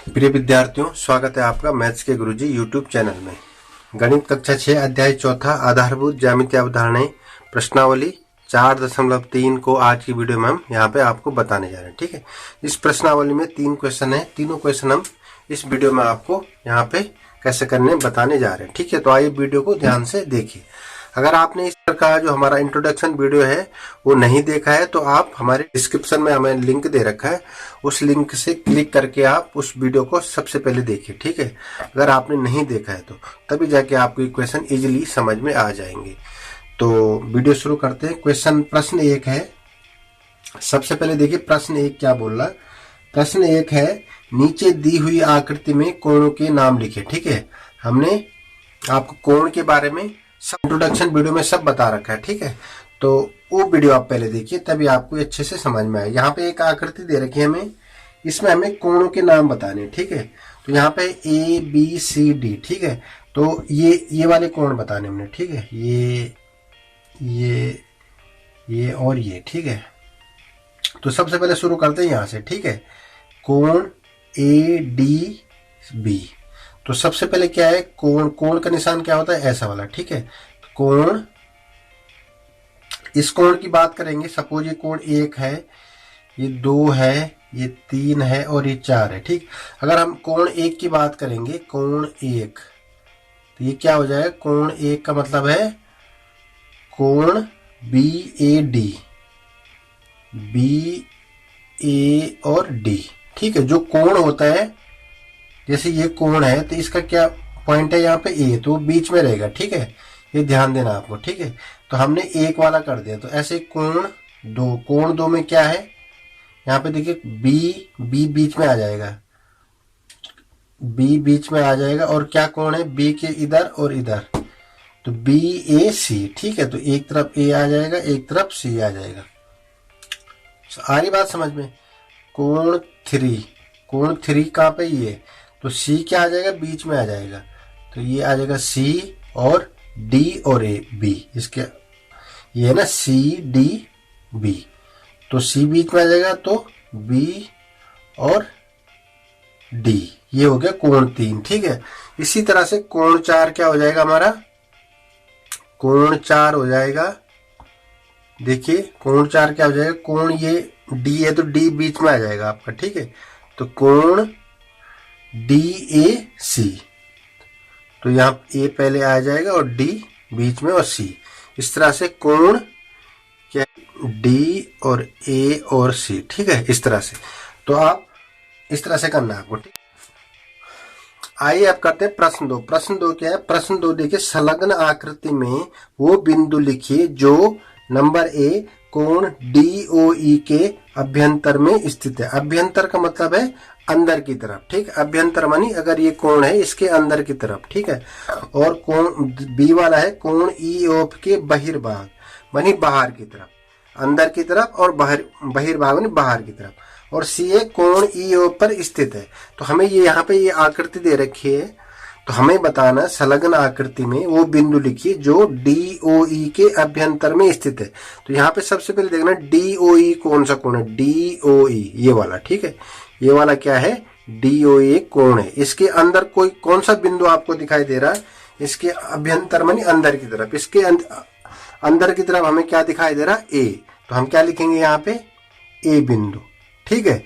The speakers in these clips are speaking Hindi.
प्रिय विद्यार्थियों, स्वागत है आपका मैथ्स के गुरुजी यूट्यूब चैनल में। गणित कक्षा 6 अध्याय 4 आधारभूत ज्यामितीय अवधारणाएं प्रश्नावली 4.3 को आज की वीडियो में हम यहाँ पे आपको बताने जा रहे हैं। ठीक है, इस प्रश्नावली में 3 क्वेश्चन है। तीनों क्वेश्चन हम इस वीडियो में आपको यहाँ पे कैसे करने बताने जा रहे हैं। ठीक है, तो आइए वीडियो को ध्यान से देखिए। अगर आपने इस तरह का जो हमारा इंट्रोडक्शन वीडियो है वो नहीं देखा है तो आप हमारे डिस्क्रिप्शन में हमें लिंक दे रखा है, उस लिंक से क्लिक करके आप उस वीडियो को सबसे पहले देखिए। ठीक है, अगर आपने नहीं देखा है तो तभी जाके आपको क्वेश्चन इजीली समझ में आ जाएंगे। तो वीडियो शुरू करते हैं। प्रश्न 1 है। सबसे पहले देखिए प्रश्न 1 क्या बोल रहा। प्रश्न 1 है, नीचे दी हुई आकृति में कोणों के नाम लिखे। ठीक है, हमने आपको कोण के बारे में इंट्रोडक्शन वीडियो में सब बता रखा है। ठीक है, तो वो वीडियो आप पहले देखिए तभी आपको अच्छे से समझ में आए। यहाँ पे एक आकृति दे रखी है हमें, इसमें हमें कोणों के नाम बताने। ठीक है, तो यहाँ पे ए बी सी डी। ठीक है, तो ये वाले कोण बताने हमने। ठीक है, ये और ये। ठीक है, तो सबसे पहले शुरू करते हैं यहाँ से। ठीक है, कोण ए डी बी। तो सबसे पहले क्या है, कोण का निशान क्या होता है, ऐसा वाला। ठीक है, कोण, इस कोण की बात करेंगे। सपोज ये कोण 1 है, ये 2 है, ये 3 है और ये 4 है। ठीक, अगर हम कोण 1 की बात करेंगे, कोण 1, तो ये क्या हो जाएगा, कोण 1 का मतलब है कोण बी ए डी, बी ए और डी। ठीक है, जो कोण होता है, जैसे ये कोण है तो इसका क्या पॉइंट है यहाँ पे ए, तो बीच में रहेगा। ठीक है, ये ध्यान देना आपको। ठीक है, तो हमने 1 वाला कर दिया। तो ऐसे कोण 2 में क्या है, यहाँ पे देखिए बी बीच में आ जाएगा, बी बीच में आ जाएगा। और क्या कोण है, बी के इधर और इधर, तो बी ए सी। ठीक है, तो एक तरफ ए आ जाएगा, एक तरफ सी आ जाएगा। आ रही बात समझ में। कोण 3 कहाँ पे, ये, तो सी क्या आ जाएगा, बीच में आ जाएगा। तो ये आ जाएगा सी और डी और ए बी। इसके ये है ना सी डी बी, तो सी बीच में आ जाएगा, तो बी और डी। ये हो गया कोण 3। ठीक है, इसी तरह से कोण 4 क्या हो जाएगा हमारा, कोण 4 हो जाएगा। देखिए कोण 4 क्या हो जाएगा, कोण ये डी है तो डी बीच में आ जाएगा आपका। ठीक है, तो कोण डी ए सी, तो यहाँ ए पहले आ जाएगा और डी बीच में और सी। इस तरह से कोण क्या, डी और ए और सी। ठीक है, इस तरह से। तो आप इस तरह से करना है आपको। ठीक, आइए आप करते हैं प्रश्न 2। प्रश्न 2 क्या है, प्रश्न 2 देखिए, संलग्न आकृति में वो बिंदु लिखिए जो नंबर ए कोण DOE के अभ्यंतर में स्थित है। अभ्यंतर का मतलब है अंदर की तरफ। ठीक, अभ्यंतर मानी अगर ये कोण है इसके अंदर की तरफ। ठीक है, और कोण बी वाला है कोण EOF के बहिर्भाग मानी बाहर की तरफ, अंदर की तरफ, और बहिर्भाग मानी बाहर की तरफ। और सी है कोण EOF पर स्थित है। तो हमें ये यहाँ पे ये आकृति दे रखी है, तो हमें बताना संलग्न आकृति में वो बिंदु लिखिए जो DOE के अभ्यंतर में स्थित है। तो यहाँ पे सबसे पहले देखना DOE कौन सा कोण है, DOE ये वाला। ठीक है, ये वाला क्या है, DOE कोण है। इसके अंदर कोई कौन सा बिंदु आपको दिखाई दे रहा है, इसके अभ्यंतर मानी अंदर की तरफ। इसके अंदर की तरफ हमें क्या दिखाई दे रहा है, A। तो हम क्या लिखेंगे यहाँ पे, A बिंदु। ठीक है,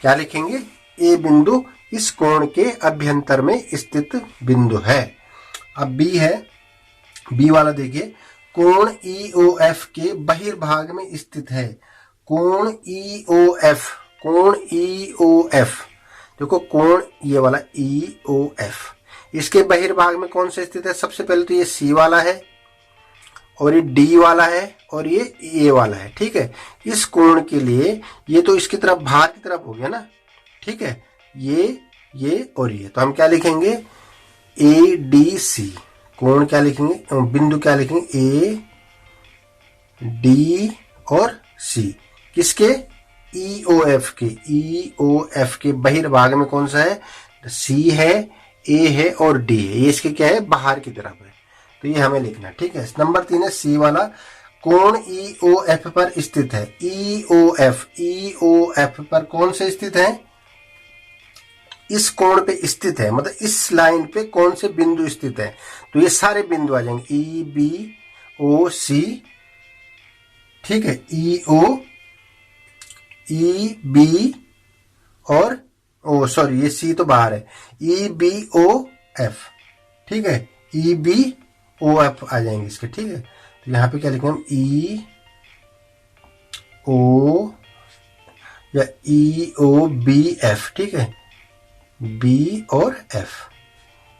क्या लिखेंगे, A बिंदु इस कोण के अभ्यंतर में स्थित बिंदु है। अब बी है, बी वाला देखिए, कोण EOF के बहिर्भाग में स्थित है। कोण EOF, कोण EOF देखो, कोण ये वाला EOF, इसके बहिर्भाग में कौन से स्थित है, सबसे पहले तो ये C वाला है और ये D वाला है और ये A वाला है। ठीक है, इस कोण के लिए ये तो इसकी तरफ बाहर की तरफ हो गया ना। ठीक है, ये और ये, तो हम क्या लिखेंगे, ADC कोण क्या लिखेंगे, बिंदु क्या लिखेंगे, AD और C किसके, EOF के बहिर्भाग में कौन सा है, C है, A है और D है। ये इसके क्या है, बाहर की तरफ है। तो ये हमें लिखना। ठीक है, नंबर 3 है C वाला, कोण EOF पर स्थित है। EOF पर कौन से स्थित है, इस कोण पे स्थित है, मतलब इस लाइन पे कौन से बिंदु स्थित है, तो ये सारे बिंदु आ जाएंगे ई बी ओ सी, ठीक है, ई ओ ई बी और ओ सॉरी ये सी तो बाहर है, ई बी ओ एफ, ठीक है, ई बी ओ एफ आ जाएंगे इसके, ठीक है। तो यहाँ पे क्या लिखेंगे हम, ई ओ या ई ओ बी एफ, ठीक है, बी और एफ।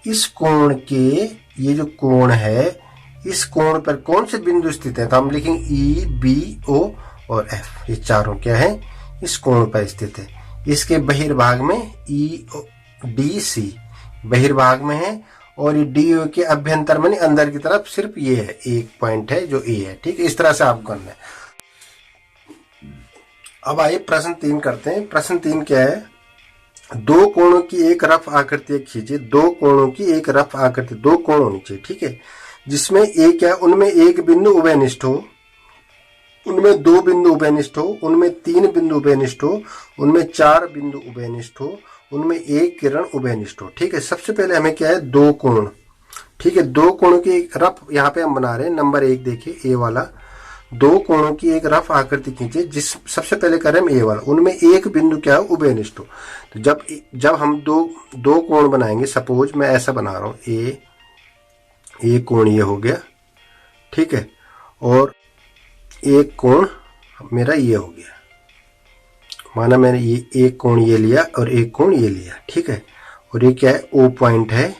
इस कोण के, ये जो कोण है, इस कोण पर कौन से बिंदु स्थित है, तो हम लिखेंगे ई बी ओ और एफ, ये चारों क्या है, इस कोण पर स्थित है। इसके बहिर्भाग में ई डी सी बहिर्भाग में है, और ये डी ओ के अभ्यंतर में अंदर की तरफ सिर्फ ये है, एक पॉइंट है जो ए है, ठीक है। इस तरह से आपको करना है। अब आइए प्रश्न 3 करते हैं। प्रश्न 3 क्या है, दो कोणों की एक रफ आकृति खींचिए। दो कोणों की एक रफ आकृति, दो कोण होनी चाहिए, ठीक है, जिसमें एक क्या, उनमें एक बिंदु उभयनिष्ठ हो, उनमें दो बिंदु उभयनिष्ठ हो, उनमें तीन बिंदु उभयनिष्ठ हो, उनमें चार बिंदु उभयनिष्ठ हो, उनमें एक किरण उभयनिष्ठ हो, ठीक है। सबसे पहले हमें क्या है, दो कोण, ठीक है, दो कोणों की एक रफ यहाँ पे हम बना रहे हैं। नंबर 1 देखिए, ए वाला, दो कोणों की एक रफ आकृति खींचे, जिस सबसे पहले करें हम ए वाला, उनमें एक बिंदु क्या हो, उभयनिष्ठ हो। तो जब हम दो कोण बनाएंगे, सपोज मैं ऐसा बना रहा हूं, ए कोण ये हो गया, ठीक है, और एक कोण मेरा ये हो गया, माना मैंने ये एक कोण ये लिया और एक कोण ये लिया, ठीक है, और ये क्या है, ओ पॉइंट है,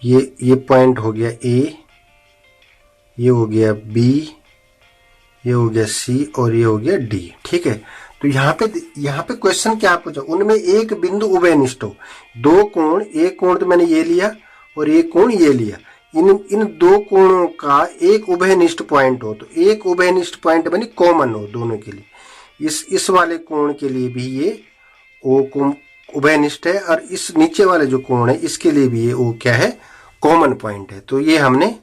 ये पॉइंट हो गया ए, ये हो गया बी, ये हो गया सी और ये हो गया डी, ठीक है। तो यहाँ पे क्वेश्चन क्या पूछा, उनमें एक बिंदु उभयनिष्ठ हो। दो कोण, एक कोण तो मैंने ये लिया और एक कोण ये लिया, इन दो कोणों का एक उभयनिष्ठ पॉइंट हो, तो एक उभयनिष्ठ पॉइंट बनी कॉमन हो दोनों के लिए। इस वाले कोण के लिए भी ये ओ उभयनिष्ठ है, और इस नीचे वाले जो कोण है इसके लिए भी ये ओ क्या है, कॉमन पॉइंट है। तो ये हमने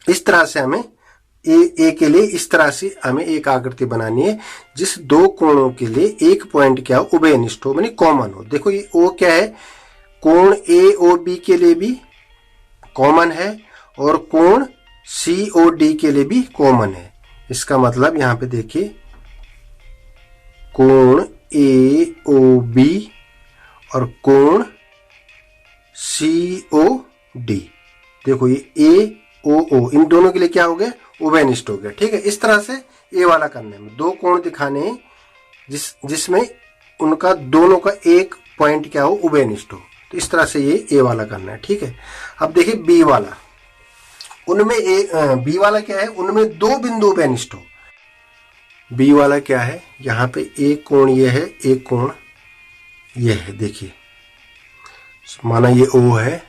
इस तरह से हमें ए के लिए इस तरह से हमें एक आकृति बनानी है, जिस दो कोणों के लिए एक पॉइंट क्या हो, उभयनिष्ठ हो, मानी कॉमन हो। देखो ये ओ क्या है, कोण ए ओ बी के लिए भी कॉमन है, और कोण सी ओ डी के लिए भी कॉमन है। इसका मतलब यहां पे देखिए, कोण ए ओ बी और कोण सी ओ डी, देखो ये ए ओ इन दोनों के लिए क्या हो गया, उभयनिष्ठ हो गया, ठीक है। इस तरह से ए वाला करने में दो कोण दिखाने हैं जिसमें उनका दोनों का एक पॉइंट क्या हो, उभयनिष्ठ हो। तो इस तरह से ये ए वाला करना है, ठीक है। अब देखिए बी वाला, उनमें बी वाला क्या है, उनमें दो बिंदु उभयनिष्ठ हो। बी वाला क्या है, यहाँ पे एक कोण ये है, एक कोण ये है, देखिए माना ये ओ है,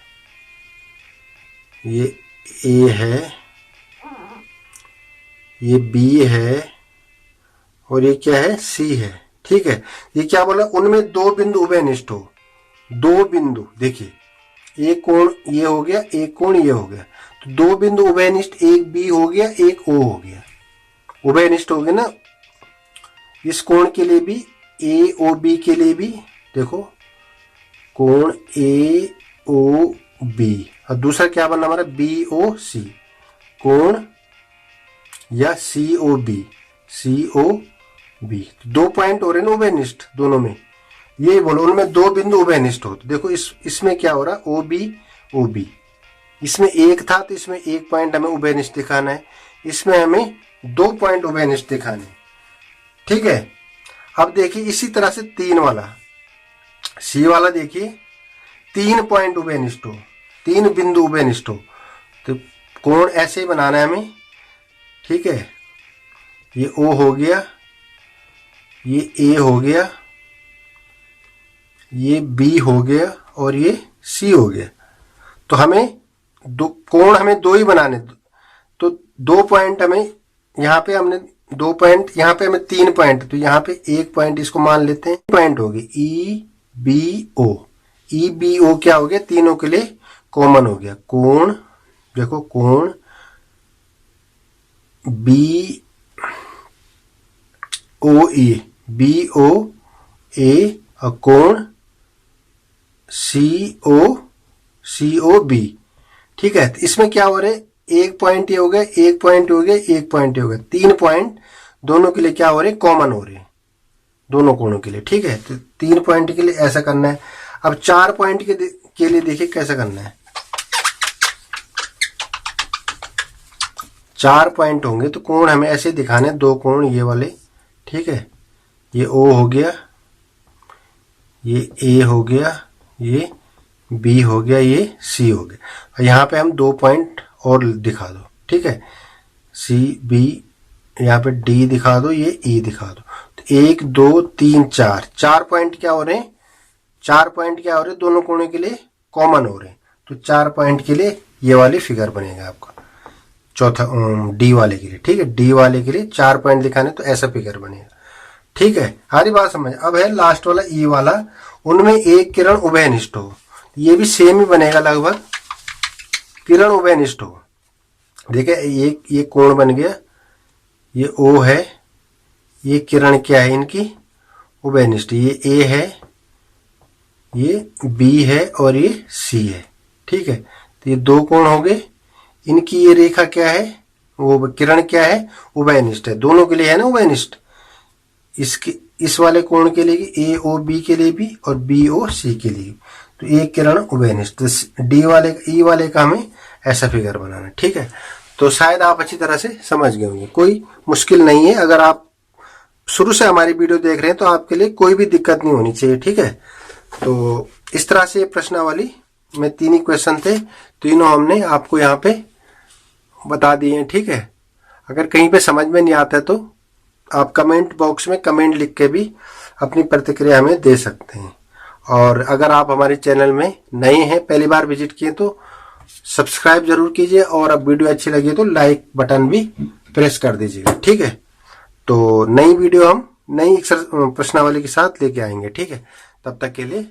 ये ए है, ये बी है, और ये क्या है, सी है, ठीक है। ये क्या बोला, उनमें दो बिंदु उभयनिष्ठ हो। दो बिंदु देखिए, एक कोण ये हो गया, एक कोण ये हो गया, तो दो बिंदु उभयनिष्ठ, एक बी हो गया, एक ओ हो गया, उभयनिष्ठ हो गया ना। इस कोण के लिए भी, ए ओ बी के लिए भी, देखो कोण ए ओ बी, और दूसरा क्या बनना हमारा, बी ओ सी, कोण या सी ओ बी, दो पॉइंट हो रहे ना उभयनिष्ठ दोनों में, ये बोलो उनमें दो बिंदु उभयनिष्ठ हो। तो देखो इसमें क्या हो रहा, ओ बी, इसमें एक था तो इसमें एक पॉइंट हमें उभयनिष्ठ दिखाना है, इसमें हमें दो पॉइंट उभयनिष्ठ दिखाने, ठीक है। अब देखिए इसी तरह से तीन वाला, सी वाला देखिए, तीन पॉइंट उभयनिष्ठ हो, तीन बिंदु उभयनिष्ठ हो, तो कोण ऐसे ही बनाना है हमें, ठीक है। ये ओ हो गया, ये ए हो गया, ये बी हो गया, और ये सी हो गया। तो हमें कोण हमें दो ही बनाने, तो दो पॉइंट हमें यहाँ पे, हमने दो पॉइंट, यहाँ पे हमें तीन पॉइंट, तो यहाँ पे एक पॉइंट इसको मान लेते हैं, पॉइंट हो गई ई बी ओ क्या हो गया, तीनों के लिए कॉमन हो गया। कोण देखो, कोण बी ओ ई BOA और कोण COB। ठीक है, तो इसमें क्या हो रहा है, एक पॉइंट ये हो गया, एक पॉइंट हो गया, एक पॉइंट हो गया, 3 पॉइंट दोनों के लिए क्या हो रहे, कॉमन हो रहे दोनों कोणों के लिए। ठीक है, तो 3 पॉइंट के लिए ऐसा करना है। अब 4 पॉइंट के लिए देखिए कैसा करना है। 4 पॉइंट होंगे तो कोण हमें ऐसे दिखाने, 2 कोण ये वाले। ठीक है, ये O हो गया, ये A हो गया, ये B हो गया, ये C हो गया, और यहाँ पे हम 2 पॉइंट और दिखा दो। ठीक है, CB, यहाँ पे D दिखा दो, ये E दिखा दो। तो 1 2 3 4 पॉइंट क्या हो रहे हैं, 4 पॉइंट क्या हो रहे हैं, दोनों कोणों के लिए कॉमन हो रहे हैं। तो 4 पॉइंट के लिए ये वाली फिगर बनेगा आपका, चौथा D वाले के लिए। ठीक है, D वाले के लिए 4 पॉइंट दिखाने तो ऐसा फिगर बनेगा। ठीक है, हमारी बात समझ। अब है लास्ट वाला E वाला, उनमें एक किरण उभयनिष्ठ हो, ये भी सेम ही बनेगा लगभग, किरण उभयनिष्ठ हो। देखिए ये कोण बन गया, ये O है, ये किरण क्या है इनकी, उभयनिष्ठ। ये A है, ये B है और ये C है। ठीक है, तो ये 2 कोण हो गए, इनकी ये रेखा क्या है, वो किरण क्या है, उभयनिष्ठ है, दोनों के लिए है ना उभयनिष्ठ। इसके इस वाले कोण के लिए AOB के लिए भी और BOC के लिए, तो एक किरण उभयनिष्ठ। D वाले E वाले का हमें ऐसा फिगर बनाना। ठीक है, तो शायद आप अच्छी तरह से समझ गए होंगे, कोई मुश्किल नहीं है। अगर आप शुरू से हमारी वीडियो देख रहे हैं तो आपके लिए कोई भी दिक्कत नहीं होनी चाहिए। ठीक है, तो इस तरह से प्रश्नावली में 3 ही क्वेश्चन थे, तीनों हमने आपको यहाँ पे बता दिए हैं। ठीक है, अगर कहीं पे समझ में नहीं आता है तो आप कमेंट बॉक्स में कमेंट लिख के भी अपनी प्रतिक्रिया हमें दे सकते हैं। और अगर आप हमारे चैनल में नए हैं, पहली बार विजिट किए, तो सब्सक्राइब जरूर कीजिए, और अब वीडियो अच्छी लगी तो लाइक बटन भी प्रेस कर दीजिएगा। ठीक है, तो नई वीडियो हम नई प्रश्नावली के साथ लेके आएंगे। ठीक है, तब तक के लिए